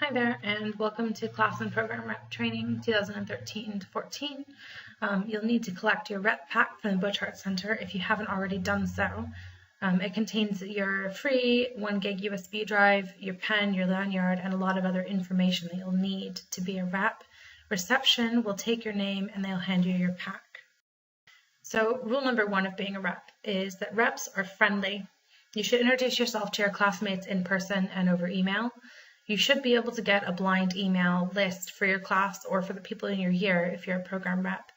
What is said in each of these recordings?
Hi there, and welcome to Class and Program Rep Training 2013 to 14. You'll need to collect your rep pack from the Butch Art Center if you haven't already done so. It contains your free 1 gig USB drive, your pen, your lanyard, and a lot of other information that you'll need to be a rep. Reception will take your name and they'll hand you your pack. So rule number 1 of being a rep is that reps are friendly. You should introduce yourself to your classmates in person and over email. You should be able to get a blind email list for your class or for the people in your year if you're a program rep.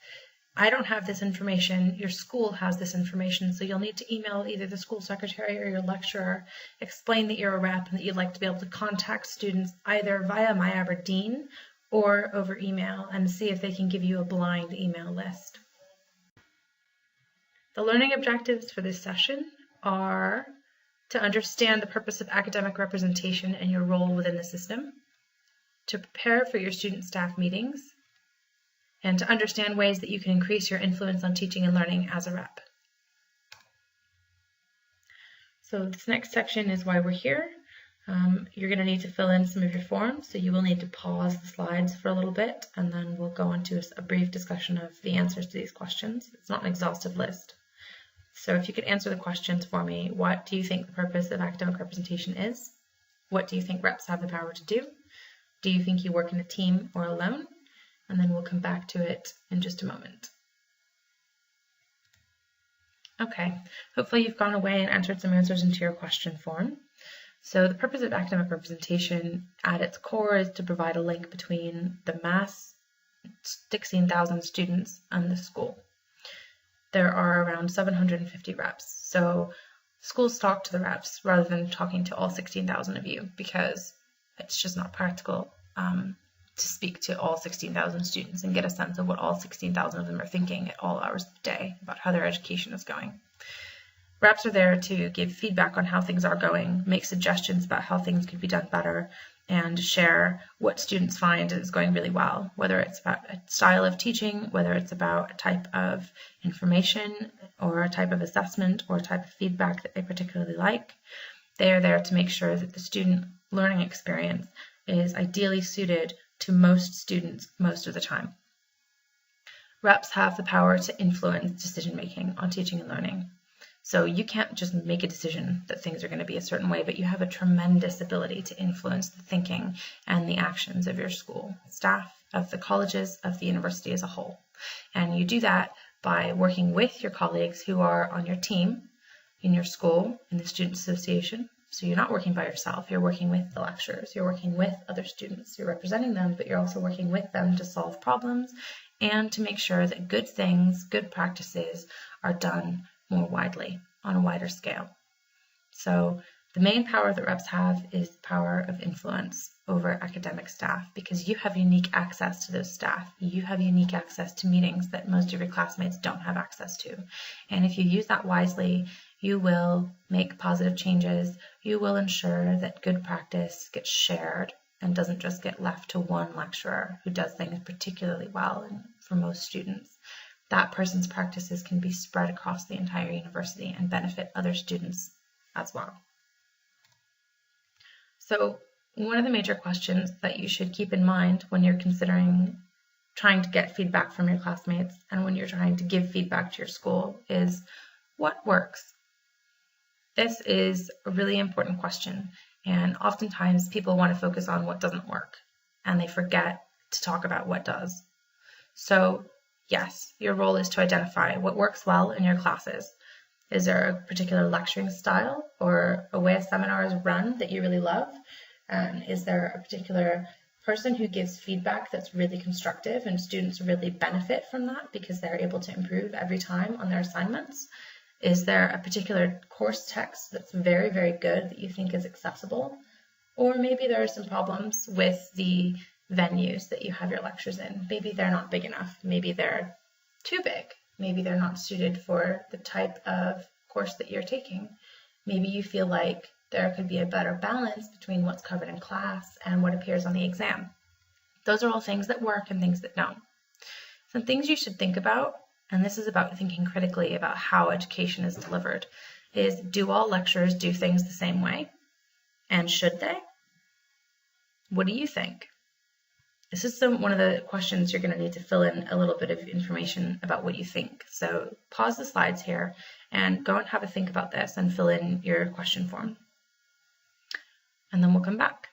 I don't have this information, your school has this information, so you'll need to email either the school secretary or your lecturer, explain that you're a rep and that you'd like to be able to contact students either via My Aberdeen or over email and see if they can give you a blind email list. The learning objectives for this session are to understand the purpose of academic representation and your role within the system, to prepare for your student-staff meetings, and to understand ways that you can increase your influence on teaching and learning as a rep. So this next section is why we're here. You're going to need to fill in some of your forms, so you will need to pause the slides for a little bit, and then we'll go into a brief discussion of the answers to these questions. It's not an exhaustive list. So if you could answer the questions for me, what do you think the purpose of academic representation is? What do you think reps have the power to do? Do you think you work in a team or alone? And then we'll come back to it in just a moment. Okay, hopefully you've gone away and entered some answers into your question form. So the purpose of academic representation at its core is to provide a link between the mass 16,000 students and the school. There are around 750 reps. So schools talk to the reps rather than talking to all 16,000 of you because it's just not practical to speak to all 16,000 students and get a sense of what all 16,000 of them are thinking at all hours of the day about how their education is going. Reps are there to give feedback on how things are going, make suggestions about how things could be done better, and share what students find is going really well, whether it's about a style of teaching, whether it's about a type of information or a type of assessment or a type of feedback that they particularly like. They are there to make sure that the student learning experience is ideally suited to most students most of the time. Reps have the power to influence decision-making on teaching and learning. So you can't just make a decision that things are going to be a certain way, but you have a tremendous ability to influence the thinking and the actions of your school, staff, of the colleges, of the university as a whole. And you do that by working with your colleagues who are on your team, in your school, in the student association. So you're not working by yourself, you're working with the lecturers, you're working with other students, you're representing them, but you're also working with them to solve problems and to make sure that good things, good practices are done more widely, on a wider scale. So the main power that reps have is the power of influence over academic staff because you have unique access to those staff. You have unique access to meetings that most of your classmates don't have access to. And if you use that wisely, you will make positive changes. You will ensure that good practice gets shared and doesn't just get left to one lecturer who does things particularly well and for most students. That person's practices can be spread across the entire university and benefit other students as well. So one of the major questions that you should keep in mind when you're considering trying to get feedback from your classmates and when you're trying to give feedback to your school is what works? This is a really important question, and oftentimes people want to focus on what doesn't work and they forget to talk about what does. So yes, your role is to identify what works well in your classes. Is there a particular lecturing style or a way a seminar is run that you really love? And is there a particular person who gives feedback that's really constructive and students really benefit from that because they're able to improve every time on their assignments? Is there a particular course text that's very, very good that you think is accessible? Or maybe there are some problems with the venues that you have your lectures in. Maybe they're not big enough. Maybe they're too big. Maybe they're not suited for the type of course that you're taking. Maybe you feel like there could be a better balance between what's covered in class and what appears on the exam. Those are all things that work and things that don't. Some things you should think about, and this is about thinking critically about how education is delivered, is do all lecturers do things the same way? And should they? What do you think? This is one of the questions you're going to need to fill in a little bit of information about what you think. So pause the slides here and go and have a think about this and fill in your question form. And then we'll come back.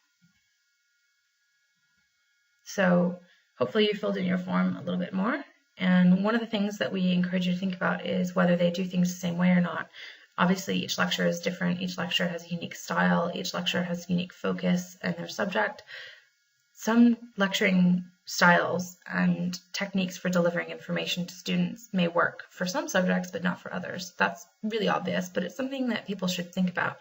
So hopefully you filled in your form a little bit more. And one of the things that we encourage you to think about is whether they do things the same way or not. Obviously, each lecture is different. Each lecture has a unique style. Each lecture has unique focus and their subject. Some lecturing styles and techniques for delivering information to students may work for some subjects, but not for others. That's really obvious, but it's something that people should think about.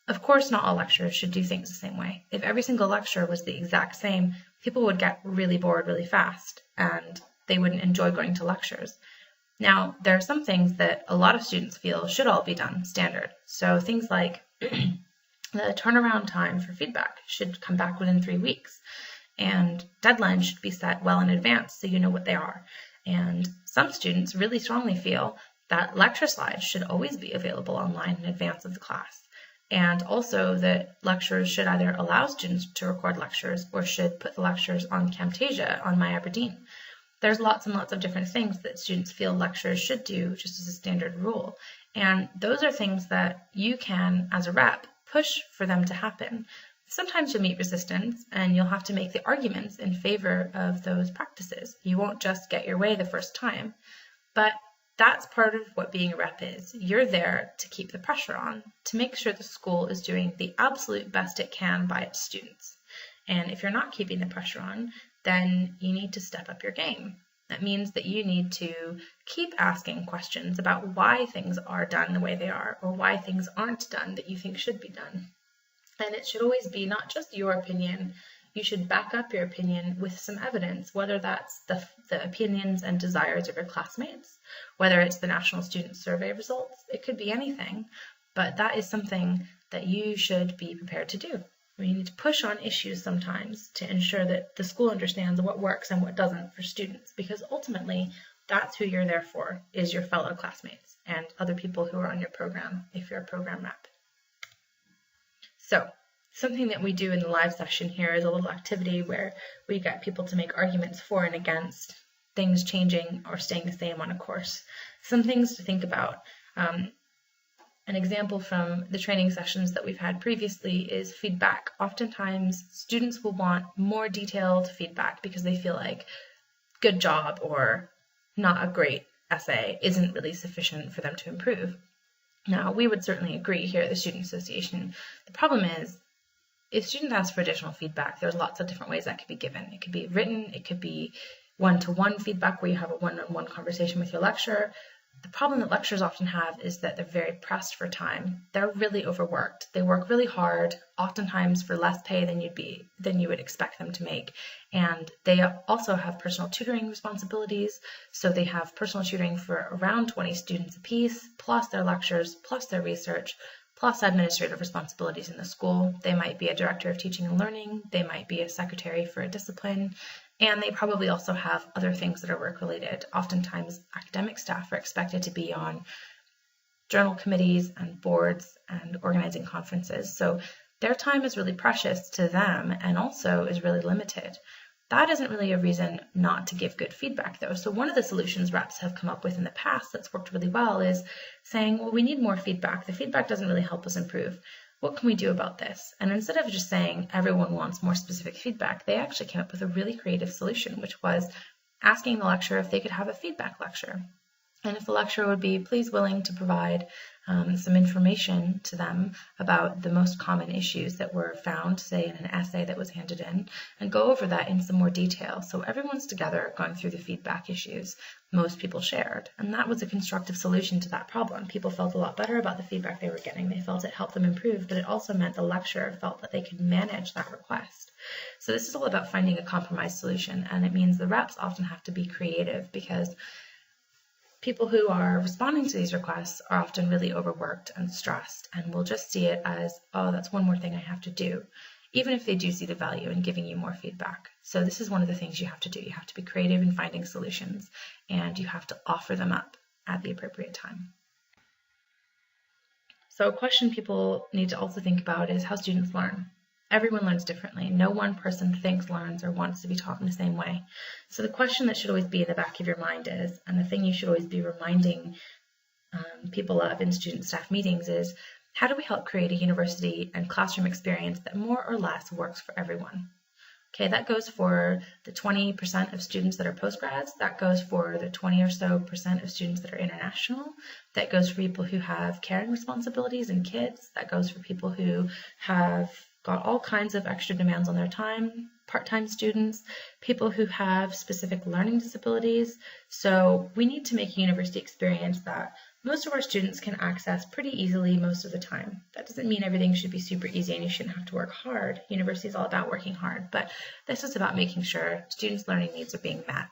Of course, not all lecturers should do things the same way. If every single lecture was the exact same, people would get really bored really fast, and they wouldn't enjoy going to lectures. Now, there are some things that a lot of students feel should all be done standard. So things like the turnaround time for feedback should come back within 3 weeks. And deadlines should be set well in advance so you know what they are. And some students really strongly feel that lecture slides should always be available online in advance of the class. And also that lecturers should either allow students to record lectures or should put the lectures on Camtasia on MyAberdeen. There's lots and lots of different things that students feel lecturers should do just as a standard rule. And those are things that you can, as a rep, push for them to happen. Sometimes you'll meet resistance and you'll have to make the arguments in favor of those practices. You won't just get your way the first time, but that's part of what being a rep is. You're there to keep the pressure on, to make sure the school is doing the absolute best it can by its students. And if you're not keeping the pressure on, then you need to step up your game. That means that you need to keep asking questions about why things are done the way they are, or why things aren't done that you think should be done. And it should always be not just your opinion. You should back up your opinion with some evidence, whether that's the opinions and desires of your classmates, whether it's the National Student Survey results. It could be anything, but that is something that you should be prepared to do. We need to push on issues sometimes to ensure that the school understands what works and what doesn't for students, because ultimately that's who you're there for, is your fellow classmates and other people who are on your program if you're a program rep. So something that we do in the live session here is a little activity where we get people to make arguments for and against things changing or staying the same on a course. Some things to think about. An example from the training sessions that we've had previously is feedback. Oftentimes, students will want more detailed feedback because they feel like good job or not a great essay isn't really sufficient for them to improve. Now, we would certainly agree here at the Student Association. The problem is, if students ask for additional feedback, there's lots of different ways that could be given. It could be written, it could be one-to-one feedback where you have a one-on-one conversation with your lecturer. The problem that lecturers often have is that they're very pressed for time. They're really overworked. They work really hard, oftentimes for less pay than you would expect them to make. And they also have personal tutoring responsibilities. So they have personal tutoring for around 20 students apiece, plus their lectures, plus their research, plus administrative responsibilities in the school. They might be a director of teaching and learning. They might be a secretary for a discipline. And they probably also have other things that are work-related. Oftentimes, academic staff are expected to be on journal committees and boards and organizing conferences. So their time is really precious to them and also is really limited. That isn't really a reason not to give good feedback, though. So one of the solutions reps have come up with in the past that's worked really well is saying, well, we need more feedback. The feedback doesn't really help us improve. What can we do about this? And instead of just saying everyone wants more specific feedback, they actually came up with a really creative solution, which was asking the lecturer if they could have a feedback lecture. And if the lecturer would be please willing to provide some information to them about the most common issues that were found, say in an essay that was handed in, and go over that in some more detail. So everyone's together going through the feedback issues most people shared. And that was a constructive solution to that problem. People felt a lot better about the feedback they were getting. They felt it helped them improve, but it also meant the lecturer felt that they could manage that request. So this is all about finding a compromise solution, and it means the reps often have to be creative because people who are responding to these requests are often really overworked and stressed and will just see it as, oh, that's one more thing I have to do, even if they do see the value in giving you more feedback. So this is one of the things you have to do. You have to be creative in finding solutions, and you have to offer them up at the appropriate time. So a question people need to also think about is how students learn. Everyone learns differently. No one person thinks, learns, or wants to be taught in the same way. So the question that should always be in the back of your mind is, and the thing you should always be reminding people of in student staff meetings is, how do we help create a university and classroom experience that more or less works for everyone? Okay, that goes for the 20% of students that are postgrads, that goes for the 20 or so % of students that are international, that goes for people who have caring responsibilities and kids, that goes for people who have got all kinds of extra demands on their time, part-time students, people who have specific learning disabilities. So we need to make a university experience that most of our students can access pretty easily most of the time. That doesn't mean everything should be super easy and you shouldn't have to work hard. University is all about working hard, but this is about making sure students' learning needs are being met.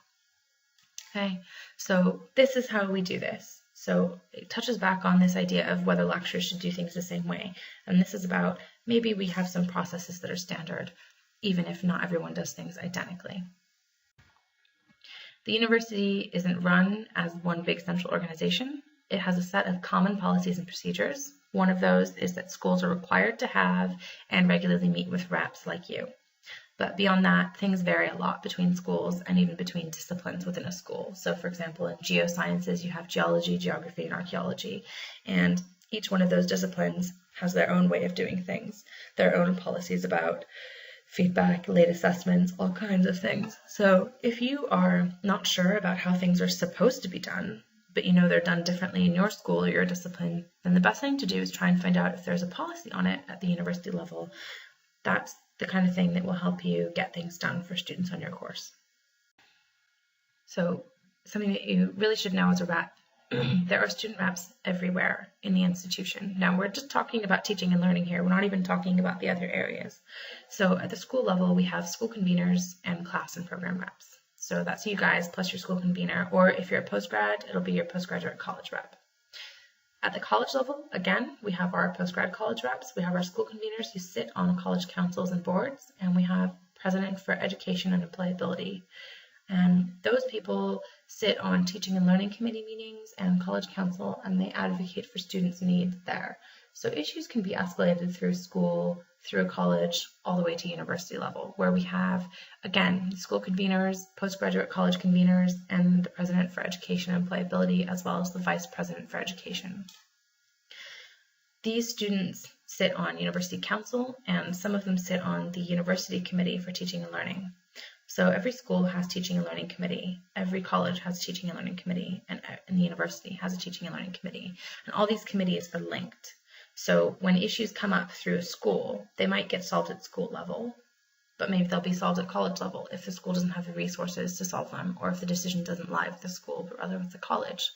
Okay, so this is how we do this. So it touches back on this idea of whether lecturers should do things the same way. And this is about maybe we have some processes that are standard, even if not everyone does things identically. The university isn't run as one big central organization. It has a set of common policies and procedures. One of those is that schools are required to have and regularly meet with reps like you. But beyond that, things vary a lot between schools and even between disciplines within a school. So for example, in geosciences, you have geology, geography, and archaeology. And each one of those disciplines has their own way of doing things, their own policies about feedback, late assessments, all kinds of things. So if you are not sure about how things are supposed to be done, but you know they're done differently in your school or your discipline, then the best thing to do is try and find out if there's a policy on it at the university level. That's the kind of thing that will help you get things done for students on your course. So something that you really should know as a rep, there are student reps everywhere in the institution. Now we're just talking about teaching and learning here. We're not even talking about the other areas. So at the school level, we have school conveners and class and program reps. So that's you guys plus your school convener, or if you're a postgrad, it'll be your postgraduate college rep. At the college level, again, we have our postgrad college reps, we have our school conveners who sit on college councils and boards, and we have president for education and employability. And those people sit on teaching and learning committee meetings and college council, and they advocate for students' needs there. So issues can be escalated through school, through college, all the way to university level, where we have, again, school conveners, postgraduate college conveners, and the president for education and employability, as well as the vice president for education. These students sit on university council, and some of them sit on the university committee for teaching and learning. So every school has teaching and learning committee, every college has a teaching and learning committee, and the university has a teaching and learning committee. And all these committees are linked. So when issues come up through a school, they might get solved at school level, but maybe they'll be solved at college level if the school doesn't have the resources to solve them, or if the decision doesn't lie with the school, but rather with the college.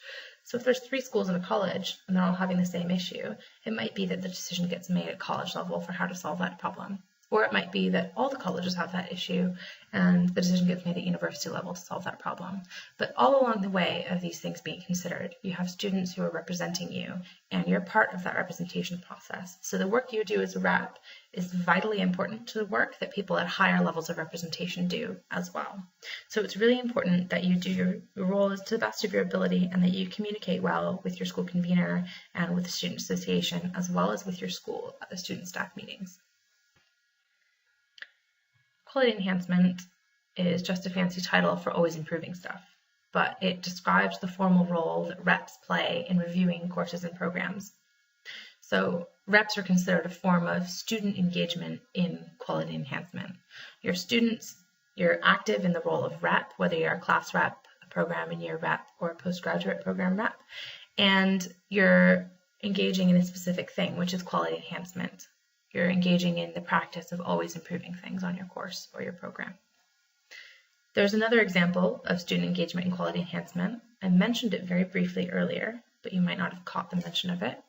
So if there's 3 schools in a college and they're all having the same issue, it might be that the decision gets made at college level for how to solve that problem. Or it might be that all the colleges have that issue and the decision gets made at university level to solve that problem. But all along the way of these things being considered, you have students who are representing you, and you're part of that representation process. So the work you do as a rep is vitally important to the work that people at higher levels of representation do as well. So it's really important that you do your role to the best of your ability, and that you communicate well with your school convener and with the student association, as well as with your school at the student staff meetings. Quality enhancement is just a fancy title for always improving stuff, but it describes the formal role that reps play in reviewing courses and programs. So reps are considered a form of student engagement in quality enhancement. Your students, you're active in the role of rep, whether you're a class rep, a program and year rep, or a postgraduate program rep, and you're engaging in a specific thing, which is quality enhancement. You're engaging in the practice of always improving things on your course or your program. There's another example of student engagement in quality enhancement. I mentioned it very briefly earlier, but you might not have caught the mention of it.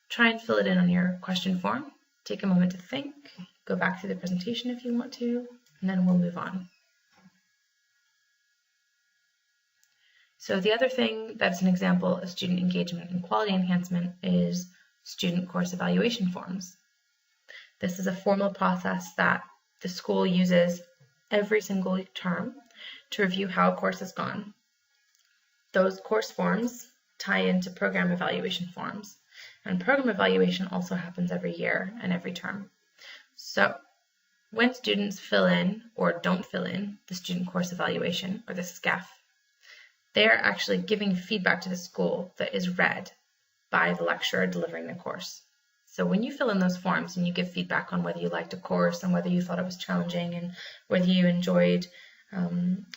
Try and fill it in on your question form. Take a moment to think, go back through the presentation if you want to, and then we'll move on. So the other thing that's an example of student engagement in quality enhancement is student course evaluation forms. This is a formal process that the school uses every single term to review how a course has gone. Those course forms tie into program evaluation forms, and program evaluation also happens every year and every term. So when students fill in or don't fill in the student course evaluation, or the SCEF, they are actually giving feedback to the school that is read by the lecturer delivering the course. So when you fill in those forms and you give feedback on whether you liked a course and whether you thought it was challenging and whether you enjoyed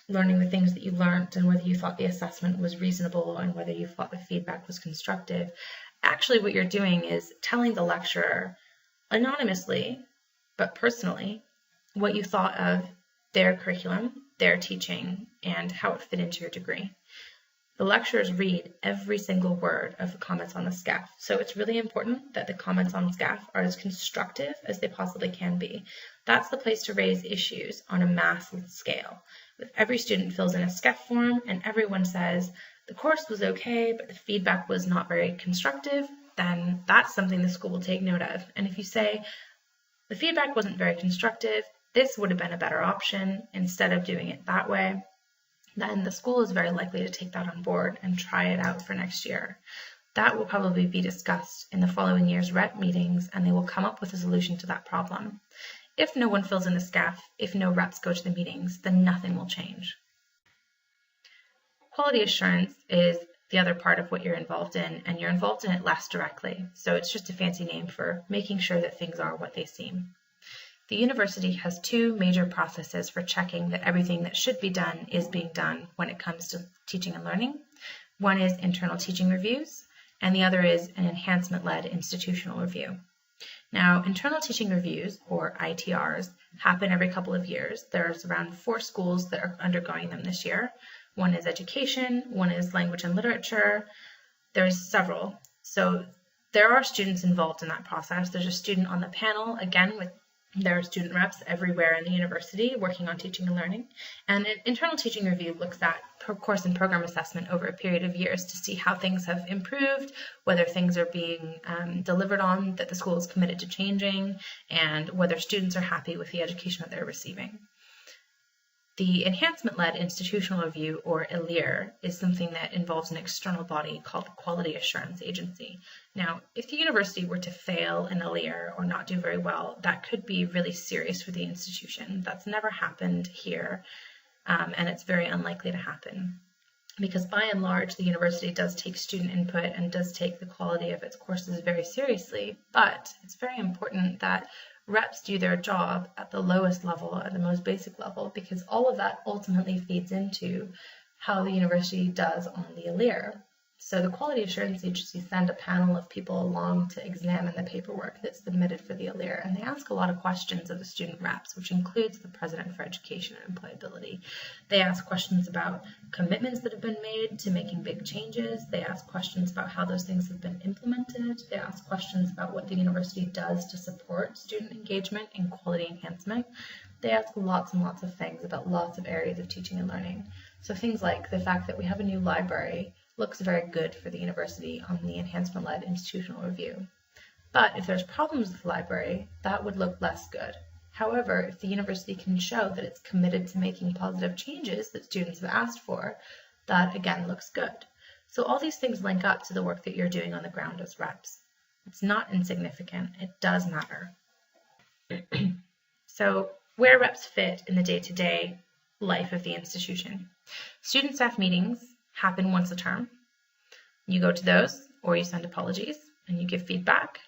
learning the things that you learned and whether you thought the assessment was reasonable and whether you thought the feedback was constructive, actually what you're doing is telling the lecturer anonymously but personally what you thought of their curriculum, their teaching, and how it fit into your degree. The lecturers read every single word of the comments on the SCEF, so it's really important that the comments on SCEF are as constructive as they possibly can be. That's the place to raise issues on a mass scale. If every student fills in a SCEF form and everyone says the course was okay, but the feedback was not very constructive, then that's something the school will take note of. And if you say the feedback wasn't very constructive, this would have been a better option instead of doing it that way, then the school is very likely to take that on board and try it out for next year. That will probably be discussed in the following year's rep meetings, and they will come up with a solution to that problem. If no one fills in the SCEF, if no reps go to the meetings, then nothing will change. Quality assurance is the other part of what you're involved in, and you're involved in it less directly. So it's just a fancy name for making sure that things are what they seem. The university has two major processes for checking that everything that should be done is being done when it comes to teaching and learning. One is internal teaching reviews, and the other is an enhancement-led institutional review. Now, internal teaching reviews, or ITRs, happen every couple of years. There's around 4 schools that are undergoing them this year. One is education, one is language and literature. There's several. So there are students involved in that process. There's a student on the panel, again, there are student reps everywhere in the university working on teaching and learning. And an internal teaching review looks at course and program assessment over a period of years to see how things have improved, whether things are being delivered on that the school is committed to changing, and whether students are happy with the education that they're receiving. The enhancement-led institutional review, or ELIR, is something that involves an external body called the Quality Assurance Agency. Now, if the university were to fail an ELIR or not do very well, that could be really serious for the institution. That's never happened here, and it's very unlikely to happen. Because by and large, the university does take student input and does take the quality of its courses very seriously, but it's very important that reps do their job at the lowest level, at the most basic level, because all of that ultimately feeds into how the university does on the ELIR. So the Quality Assurance Agency send a panel of people along to examine the paperwork that's submitted for the ELIR, and they ask a lot of questions of the student reps, which includes the President for Education and Employability. They ask questions about commitments that have been made to making big changes. They ask questions about how those things have been implemented. They ask questions about what the university does to support student engagement and quality enhancement. They ask lots and lots of things about lots of areas of teaching and learning. So things like the fact that we have a new library looks very good for the university on the enhancement-led institutional review. But if there's problems with the library, that would look less good. However, if the university can show that it's committed to making positive changes that students have asked for, that again looks good. So all these things link up to the work that you're doing on the ground as reps. It's not insignificant, it does matter. So where reps fit in the day-to-day life of the institution. Student staff meetings happen once a term. You go to those, or you send apologies, and you give feedback.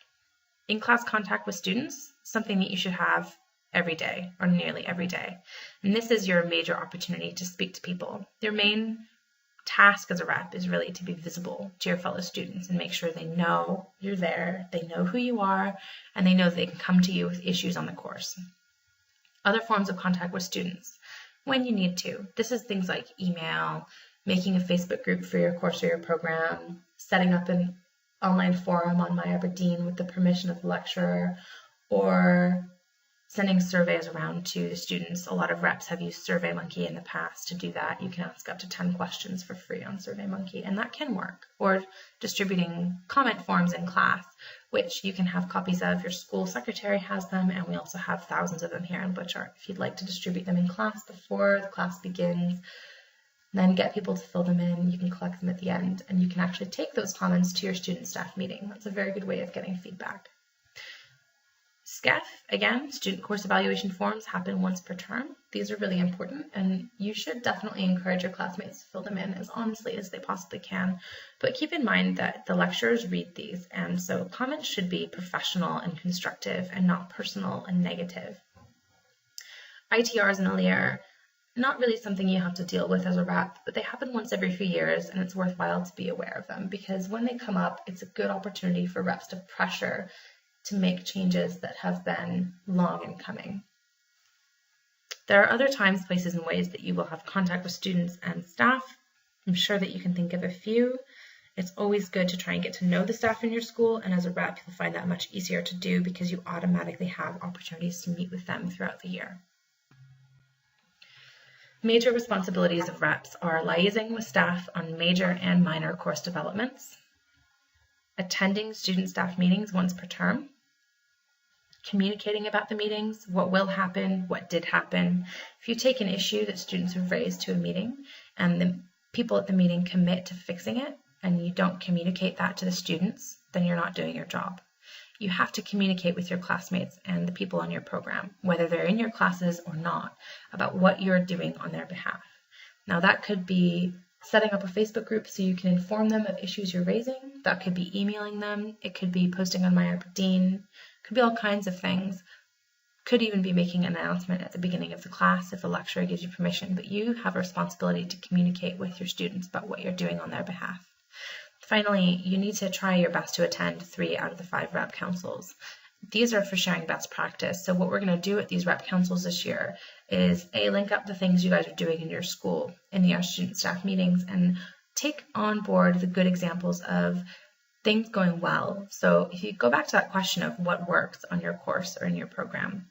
In-class contact with students, something that you should have every day, or nearly every day. And this is your major opportunity to speak to people. Your main task as a rep is really to be visible to your fellow students and make sure they know you're there, they know who you are, and they know they can come to you with issues on the course. Other forms of contact with students, when you need to. This is things like email, making a Facebook group for your course or your program, setting up an online forum on MyAberdeen with the permission of the lecturer, or sending surveys around to the students. A lot of reps have used SurveyMonkey in the past to do that. You can ask up to 10 questions for free on SurveyMonkey, and that can work. Or distributing comment forms in class, which you can have copies of. Your school secretary has them, and we also have thousands of them here in Butchart. If you'd like to distribute them in class before the class begins, then get people to fill them in. You can collect them at the end, and you can actually take those comments to your student staff meeting. That's a very good way of getting feedback. SCEF, again, student course evaluation forms happen once per term. These are really important, and you should definitely encourage your classmates to fill them in as honestly as they possibly can. But keep in mind that the lecturers read these, and so comments should be professional and constructive and not personal and negative. ITRs and LER, not really something you have to deal with as a rep, but they happen once every few years, and it's worthwhile to be aware of them because when they come up, it's a good opportunity for reps to pressure to make changes that have been long in coming. There are other times, places, and ways that you will have contact with students and staff. I'm sure that you can think of a few. It's always good to try and get to know the staff in your school, and as a rep, you'll find that much easier to do because you automatically have opportunities to meet with them throughout the year. Major responsibilities of reps are liaising with staff on major and minor course developments, attending student-staff meetings once per term, communicating about the meetings, what will happen, what did happen. If you take an issue that students have raised to a meeting and the people at the meeting commit to fixing it and you don't communicate that to the students, then you're not doing your job. You have to communicate with your classmates and the people on your program, whether they're in your classes or not, about what you're doing on their behalf. Now that could be setting up a Facebook group so you can inform them of issues you're raising. That could be emailing them. It could be posting on My Aberdeen. It could be all kinds of things. Could even be making an announcement at the beginning of the class if the lecturer gives you permission, but you have a responsibility to communicate with your students about what you're doing on their behalf. Finally, you need to try your best to attend 3 out of the 5 rep councils. These are for sharing best practice. So what we're going to do at these rep councils this year is link up the things you guys are doing in your school in the student staff meetings and take on board the good examples of things going well. So if you go back to that question of what works on your course or in your program,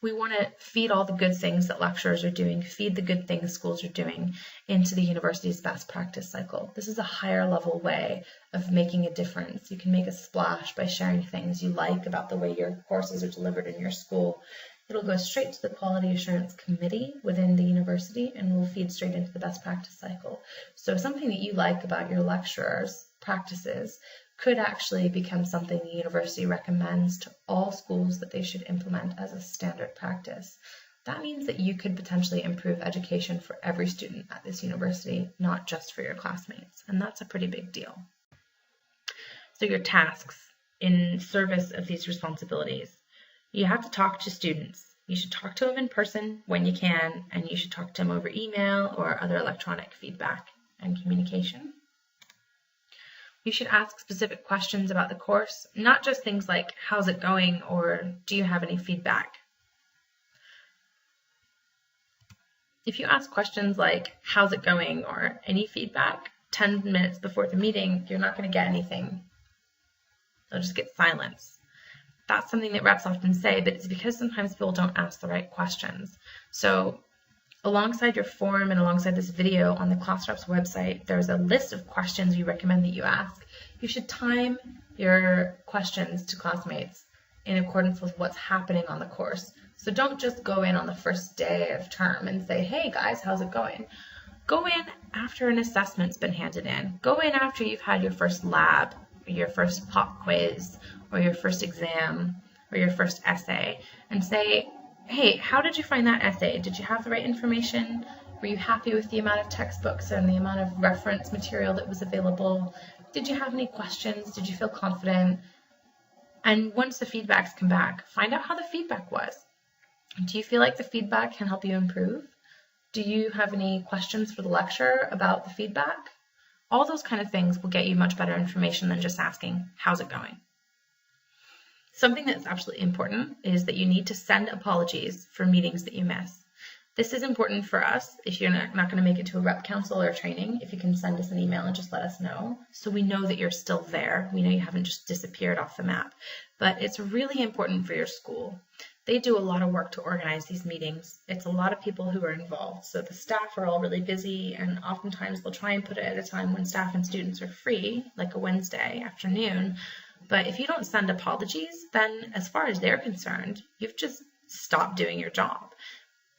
we want to feed all the good things that lecturers are doing, feed the good things schools are doing into the university's best practice cycle. This is a higher level way of making a difference. You can make a splash by sharing things you like about the way your courses are delivered in your school. It'll go straight to the Quality Assurance Committee within the university and will feed straight into the best practice cycle. So something that you like about your lecturers' practices could actually become something the university recommends to all schools that they should implement as a standard practice. That means that you could potentially improve education for every student at this university, not just for your classmates, and that's a pretty big deal. So your tasks in service of these responsibilities. You have to talk to students. You should talk to them in person when you can, and you should talk to them over email or other electronic feedback and communication. You should ask specific questions about the course, not just things like, how's it going, or do you have any feedback? If you ask questions like, how's it going, or any feedback 10 minutes before the meeting, you're not going to get anything. You'll just get silence. That's something that reps often say, but it's because sometimes people don't ask the right questions. So alongside your form and alongside this video on the ClassReps website, there's a list of questions we recommend that you ask. You should time your questions to classmates in accordance with what's happening on the course. So don't just go in on the first day of term and say, hey guys, how's it going? Go in after an assessment's been handed in. Go in after you've had your first lab, or your first pop quiz, or your first exam, or your first essay, and say, hey, how did you find that essay? Did you have the right information? Were you happy with the amount of textbooks and the amount of reference material that was available? Did you have any questions? Did you feel confident? And once the feedbacks come back, find out how the feedback was. Do you feel like the feedback can help you improve? Do you have any questions for the lecturer about the feedback? All those kind of things will get you much better information than just asking, how's it going? Something that's absolutely important is that you need to send apologies for meetings that you miss. This is important for us if you're not going to make it to a rep council or training, if you can send us an email and just let us know, so we know that you're still there. We know you haven't just disappeared off the map, but it's really important for your school. They do a lot of work to organize these meetings. It's a lot of people who are involved, so the staff are all really busy, and oftentimes they'll try and put it at a time when staff and students are free, like a Wednesday afternoon. But if you don't send apologies, then as far as they're concerned, you've just stopped doing your job.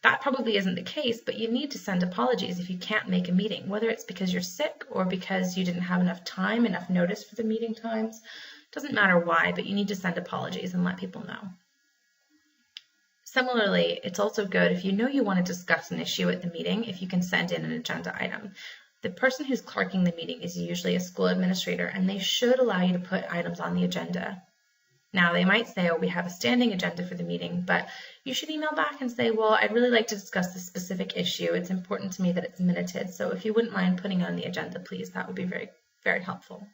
That probably isn't the case, but you need to send apologies if you can't make a meeting, whether it's because you're sick or because you didn't have enough time, enough notice for the meeting times. Doesn't matter why, but you need to send apologies and let people know. Similarly, it's also good if you know you want to discuss an issue at the meeting, if you can send in an agenda item. The person who's clerking the meeting is usually a school administrator, and they should allow you to put items on the agenda. Now, they might say, oh, we have a standing agenda for the meeting, but you should email back and say, well, I'd really like to discuss this specific issue. It's important to me that it's minuted, so if you wouldn't mind putting it on the agenda, please, that would be very, very helpful.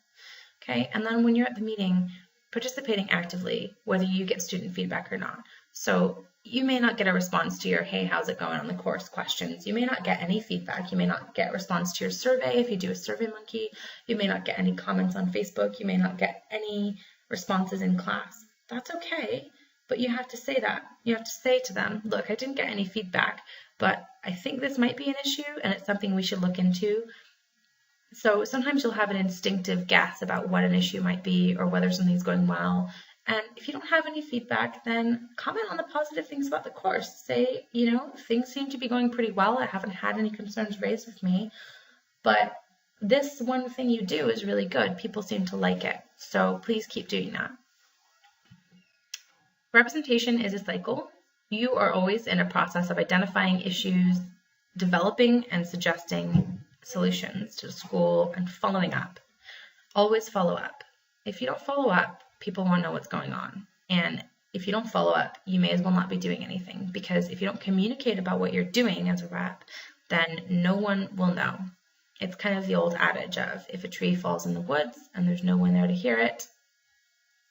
Okay, and then when you're at the meeting, participating actively, whether you get student feedback or not. So you may not get a response to your, hey, how's it going on the course questions. You may not get any feedback. You may not get a response to your survey if you do a SurveyMonkey. You may not get any comments on Facebook. You may not get any responses in class. That's okay, but you have to say that. You have to say to them, look, I didn't get any feedback, but I think this might be an issue and it's something we should look into. So sometimes you'll have an instinctive guess about what an issue might be or whether something's going well. And if you don't have any feedback, then comment on the positive things about the course. Say, you know, things seem to be going pretty well. I haven't had any concerns raised with me, but this one thing you do is really good. People seem to like it. So please keep doing that. Representation is a cycle. You are always in a process of identifying issues, developing and suggesting solutions to the school, and following up. Always follow up. If you don't follow up, people won't know what's going on. And if you don't follow up, you may as well not be doing anything, because if you don't communicate about what you're doing as a rep, then no one will know. It's kind of the old adage of, if a tree falls in the woods and there's no one there to hear it,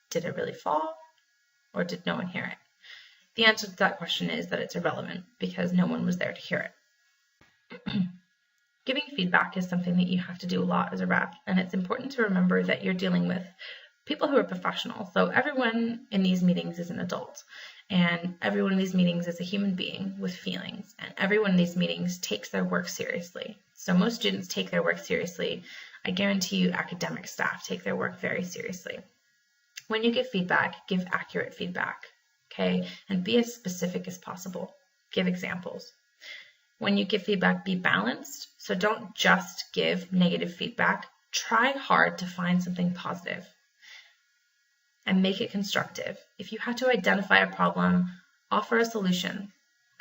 did it really fall, or did no one hear it? The answer to that question is that it's irrelevant, because no one was there to hear it. Giving feedback is something that you have to do a lot as a rep, and it's important to remember that you're dealing with people who are professional. So everyone in these meetings is an adult, and everyone in these meetings is a human being with feelings, and everyone in these meetings takes their work seriously. So most students take their work seriously. I guarantee you academic staff take their work very seriously. When you give feedback, give accurate feedback, okay? And be as specific as possible. Give examples. When you give feedback, be balanced. So don't just give negative feedback. Try hard to find something positive and make it constructive. If you have to identify a problem, offer a solution,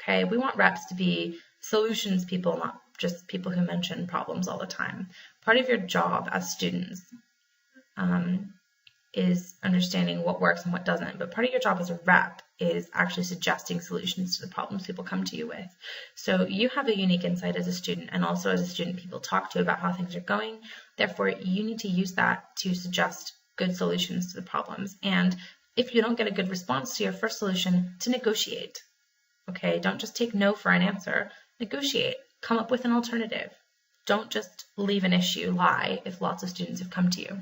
okay? We want reps to be solutions people, not just people who mention problems all the time. Part of your job as students is understanding what works and what doesn't, but part of your job as a rep is actually suggesting solutions to the problems people come to you with. So you have a unique insight as a student, and also as a student people talk to about how things are going. Therefore, you need to use that to suggest good solutions to the problems. And if you don't get a good response to your first solution, to negotiate. Okay, don't just take no for an answer. Negotiate. Come up with an alternative. Don't just leave an issue lie if lots of students have come to you.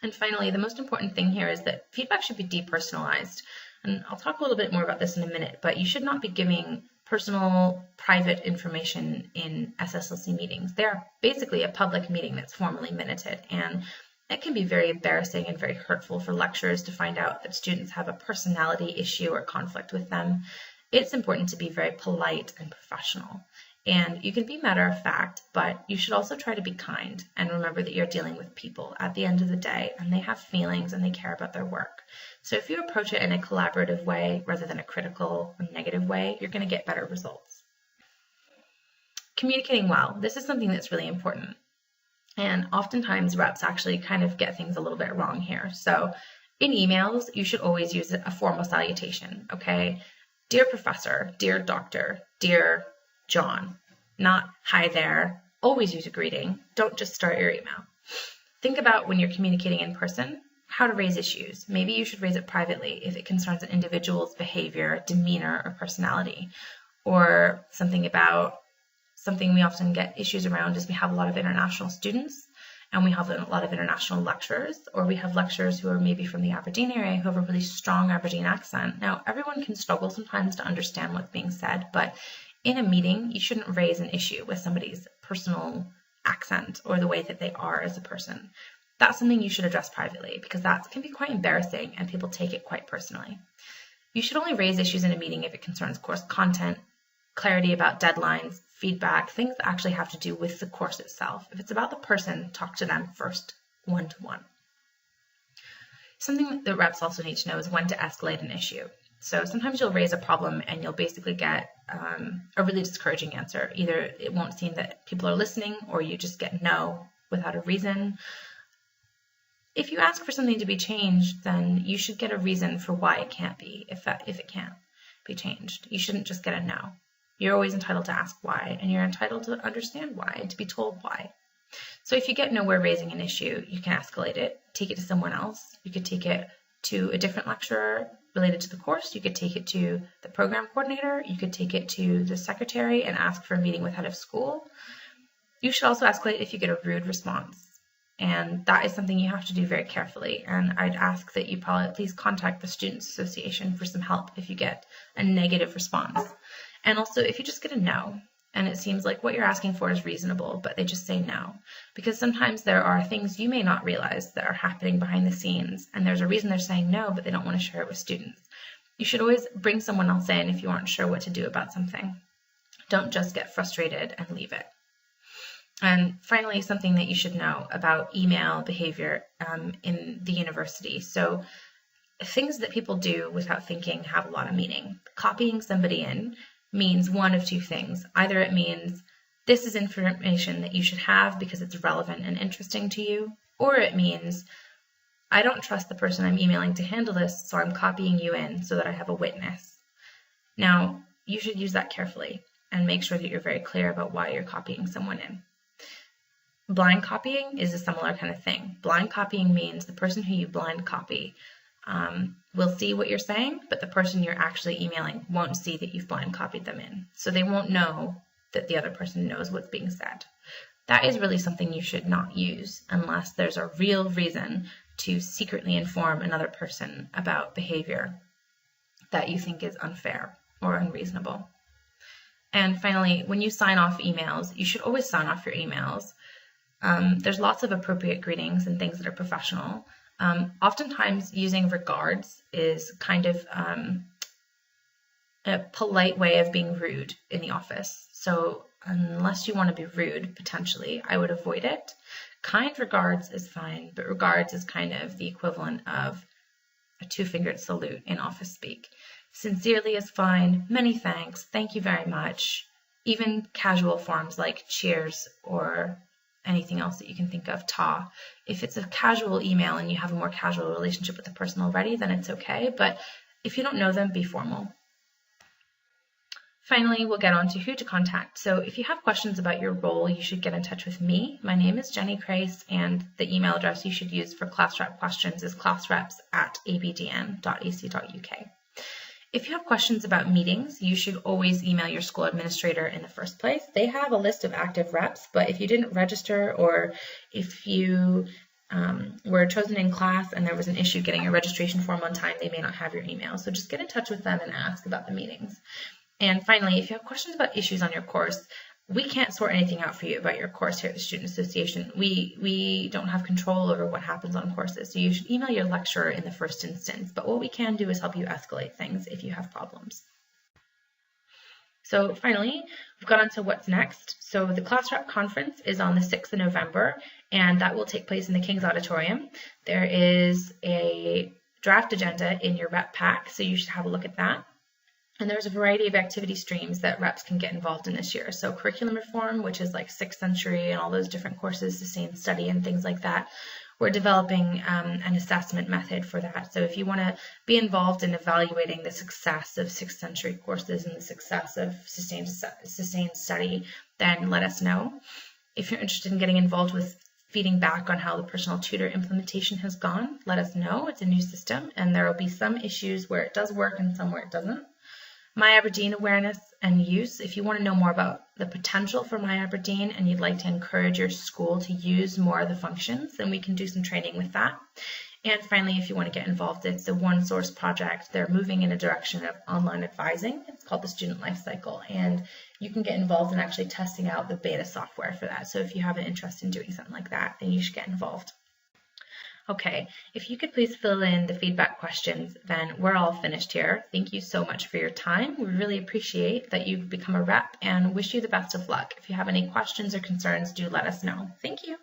And finally, the most important thing here is that feedback should be depersonalized. And I'll talk a little bit more about this in a minute, but you should not be giving personal, private information in SSLC meetings. They're basically a public meeting that's formally minuted, and it can be very embarrassing and very hurtful for lecturers to find out that students have a personality issue or conflict with them. It's important to be very polite and professional. And you can be matter of fact, but you should also try to be kind and remember that you're dealing with people at the end of the day, and they have feelings and they care about their work. So if you approach it in a collaborative way rather than a critical or negative way, you're going to get better results. Communicating well. This is something that's really important. And oftentimes reps actually kind of get things a little bit wrong here. So in emails, you should always use a formal salutation, okay? Dear professor, dear doctor, dear John, not hi there. Always use a greeting. Don't just start your email. Think about when you're communicating in person, how to raise issues. Maybe you should raise it privately if it concerns an individual's behavior, demeanor, or personality. Or something we often get issues around is we have a lot of international students, and we have a lot of international lecturers, or we have lecturers who are maybe from the Aberdeen area who have a really strong Aberdeen accent. Now, everyone can struggle sometimes to understand what's being said, but in a meeting, you shouldn't raise an issue with somebody's personal accent or the way that they are as a person. That's something you should address privately, because that can be quite embarrassing and people take it quite personally. You should only raise issues in a meeting if it concerns course content, clarity about deadlines, feedback, things that actually have to do with the course itself. If it's about the person, talk to them first, one-to-one. Something that reps also need to know is when to escalate an issue. So sometimes you'll raise a problem and you'll basically get a really discouraging answer. Either it won't seem that people are listening, or you just get no without a reason. If you ask for something to be changed, then you should get a reason for why it can't be, if it can't be changed. You shouldn't just get a no. You're always entitled to ask why, and you're entitled to understand why and to be told why. So if you get nowhere raising an issue, you can escalate it, take it to someone else. You could take it to a different lecturer related to the course. You could take it to the program coordinator. You could take it to the secretary and ask for a meeting with head of school. You should also escalate if you get a rude response. And that is something you have to do very carefully. And I'd ask that you probably please contact the Students Association for some help if you get a negative response. And also if you just get a no, and it seems like what you're asking for is reasonable, but they just say no. Because sometimes there are things you may not realize that are happening behind the scenes, and there's a reason they're saying no, but they don't want to share it with students. You should always bring someone else in if you aren't sure what to do about something. Don't just get frustrated and leave it. And finally, something that you should know about email behavior in the university. So things that people do without thinking have a lot of meaning. Copying somebody in means one of two things. Either it means this is information that you should have because it's relevant and interesting to you, or it means I don't trust the person I'm emailing to handle this, so I'm copying you in so that I have a witness. Now, you should use that carefully and make sure that you're very clear about why you're copying someone in. Blind copying is a similar kind of thing. Blind copying means the person who you blind copy will see what you're saying, but the person you're actually emailing won't see that you've blind copied them in. So they won't know that the other person knows what's being said. That is really something you should not use unless there's a real reason to secretly inform another person about behavior that you think is unfair or unreasonable. And finally, when you sign off emails, you should always sign off your emails. There's lots of appropriate greetings and things that are professional. Oftentimes using regards is kind of a polite way of being rude in the office. So unless you want to be rude, potentially, I would avoid it. Kind regards is fine, but regards is kind of the equivalent of a two-fingered salute in office speak. Sincerely is fine. Many thanks. Thank you very much. Even casual forms like cheers or anything else that you can think of, ta. If it's a casual email and you have a more casual relationship with the person already, then it's okay. But if you don't know them, be formal. Finally, we'll get on to who to contact. So if you have questions about your role, you should get in touch with me. My name is Jenny Crace, and the email address you should use for class rep questions is classreps@abdn.ac.uk. If you have questions about meetings, you should always email your school administrator in the first place. They have a list of active reps, but if you didn't register or if you were chosen in class and there was an issue getting your registration form on time, they may not have your email. So just get in touch with them and ask about the meetings. And finally, if you have questions about issues on your course, we can't sort anything out for you about your course here at the Student Association. We don't have control over what happens on courses, so you should email your lecturer in the first instance. But what we can do is help you escalate things if you have problems. So finally, we've got on to what's next. So the Class Rep Conference is on the 6th of November, and that will take place in the King's Auditorium. There is a draft agenda in your rep pack, so you should have a look at that. And there's a variety of activity streams that reps can get involved in this year. So curriculum reform, which is like 6th century and all those different courses, sustained study and things like that. We're developing an assessment method for that. So if you want to be involved in evaluating the success of 6th century courses and the success of sustained study, then let us know. If you're interested in getting involved with feeding back on how the personal tutor implementation has gone, let us know. It's a new system, and there will be some issues where it does work and some where it doesn't. My Aberdeen awareness and use. If you want to know more about the potential for My Aberdeen and you'd like to encourage your school to use more of the functions, then we can do some training with that. And finally, if you want to get involved, it's a one-source project. They're moving in a direction of online advising. It's called the Student Life Cycle, and you can get involved in actually testing out the beta software for that. So if you have an interest in doing something like that, then you should get involved. Okay, if you could please fill in the feedback questions, then we're all finished here. Thank you so much for your time. We really appreciate that you've become a rep and wish you the best of luck. If you have any questions or concerns, do let us know. Thank you.